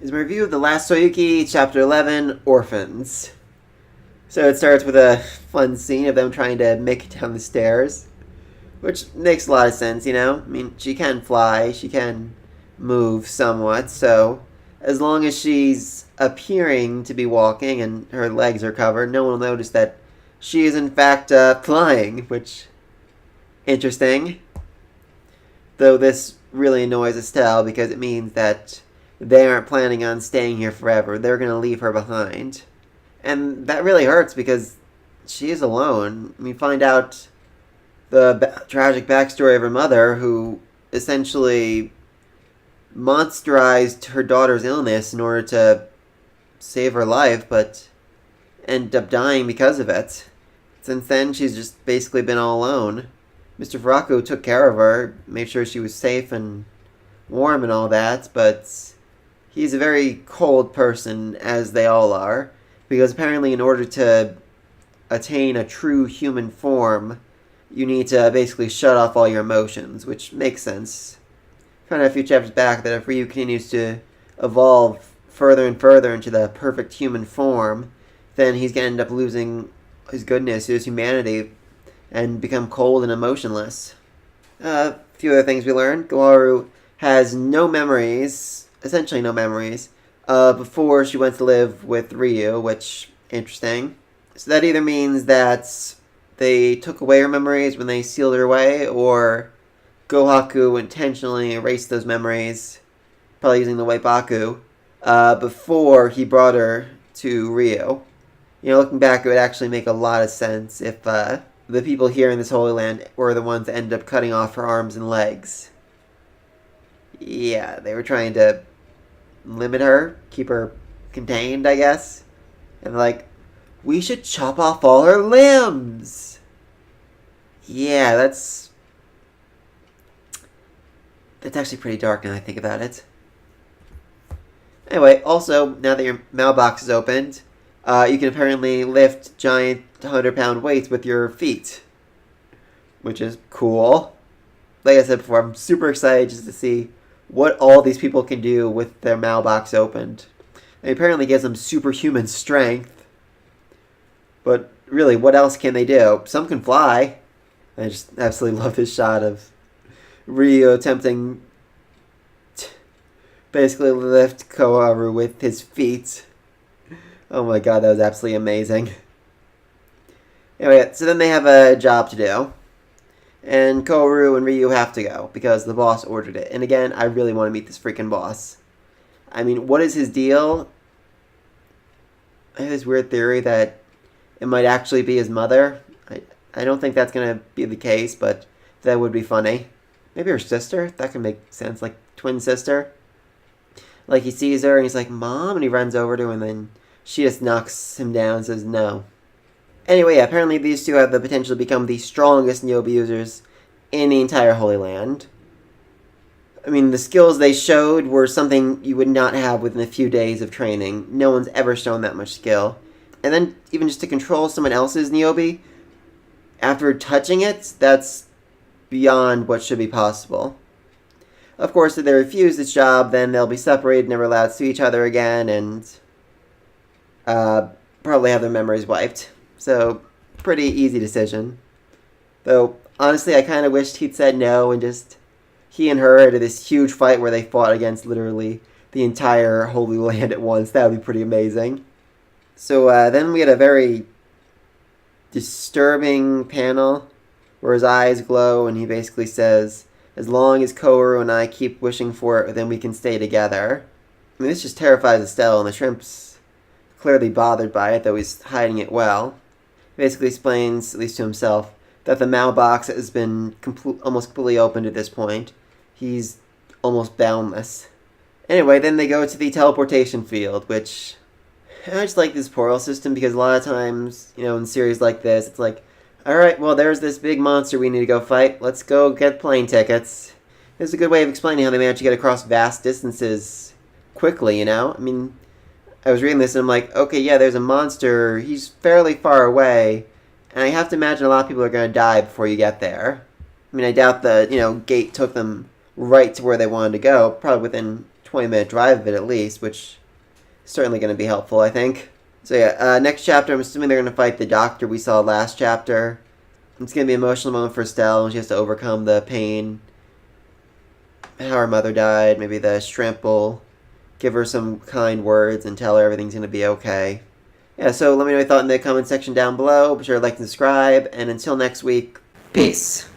is my review of The Last Saiyuki, Chapter 11, Orphans. So it starts with a fun scene of them trying to make it down the stairs, which makes a lot of sense, you know? I mean, she can fly, she can move somewhat, so as long as she's appearing to be walking and her legs are covered, no one will notice that she is in fact flying, which, interesting. Though this really annoys Estelle because it means that they aren't planning on staying here forever. They're going to leave her behind. And that really hurts because she is alone. We find out the tragic backstory of her mother, who essentially monsterized her daughter's illness in order to save her life, but ended up dying because of it. Since then, she's just basically been all alone. Mr. Faraku took care of her, made sure she was safe and warm and all that, but he's a very cold person, as they all are, because apparently in order to attain a true human form, you need to basically shut off all your emotions, which makes sense. I found out a few chapters back that if Ryu continues to evolve further and further into the perfect human form, then he's going to end up losing his goodness, his humanity, and become cold and emotionless. A few other things we learned. Koharu has no memories, essentially no memories, before she went to live with Ryu, which, interesting. So that either means that they took away her memories when they sealed her away, or Gohaku intentionally erased those memories, probably using the White Baku, before he brought her to Ryu. You know, looking back, it would actually make a lot of sense if the people here in this Holy Land were the ones that ended up cutting off her arms and legs. Yeah, they were trying to limit her, keep her contained, I guess. And like, we should chop off all her limbs! Yeah, that's actually pretty dark now that I think about it. Anyway, also, now that your mailbox is opened, you can apparently lift giant 100-pound weights with your feet, which is cool. Like I said before, I'm super excited just to see what all these people can do with their mailbox opened. It apparently gives them superhuman strength, but really, what else can they do? Some can fly. I just absolutely love this shot of Ryu attempting to basically lift Koharu with his feet. Oh my god, that was absolutely amazing. Anyway, so then they have a job to do. And Koharu and Ryu have to go because the boss ordered it. And again, I really want to meet this freaking boss. I mean, what is his deal? I have this weird theory that it might actually be his mother. I don't think that's going to be the case, but that would be funny. Maybe her sister? That could make sense, like twin sister. Like he sees her and he's like, Mom? And he runs over to her and then she just knocks him down and says no. Anyway, yeah, apparently these two have the potential to become the strongest Nyobi users in the entire Holy Land. I mean, the skills they showed were something you would not have within a few days of training. No one's ever shown that much skill. And then even just to control someone else's Nyobi, after touching it, that's beyond what should be possible. Of course, if they refuse this job, then they'll be separated, never allowed to see each other again, and probably have their memories wiped. So, pretty easy decision. Though, honestly, I kind of wished he'd said no and just he and her had this huge fight where they fought against literally the entire Holy Land at once. That would be pretty amazing. So, then we had a very disturbing panel where his eyes glow and he basically says, as long as Koharu and I keep wishing for it, then we can stay together. I mean, this just terrifies Estelle, and the shrimp's clearly bothered by it, though he's hiding it well. He basically explains, at least to himself, that the mailbox has been almost completely opened at this point. He's almost boundless. Anyway, then they go to the teleportation field, which I just like this portal system because a lot of times, you know, in series like this, it's like, alright, well, there's this big monster we need to go fight. Let's go get plane tickets. This is a good way of explaining how they manage to get across vast distances quickly, you know? I mean, I was reading this and I'm like, okay, yeah, there's a monster. He's fairly far away. And I have to imagine a lot of people are going to die before you get there. I mean, I doubt the, gate took them right to where they wanted to go. Probably within 20-minute drive of it at least, which is certainly going to be helpful, I think. So yeah, next chapter, I'm assuming they're going to fight the doctor we saw last chapter. It's going to be an emotional moment for Stella when she has to overcome the pain. How her mother died. Maybe the shrimp will give her some kind words and tell her everything's going to be okay. Yeah, so let me know your thought in the comment section down below. Be sure to like and subscribe. And until next week, peace.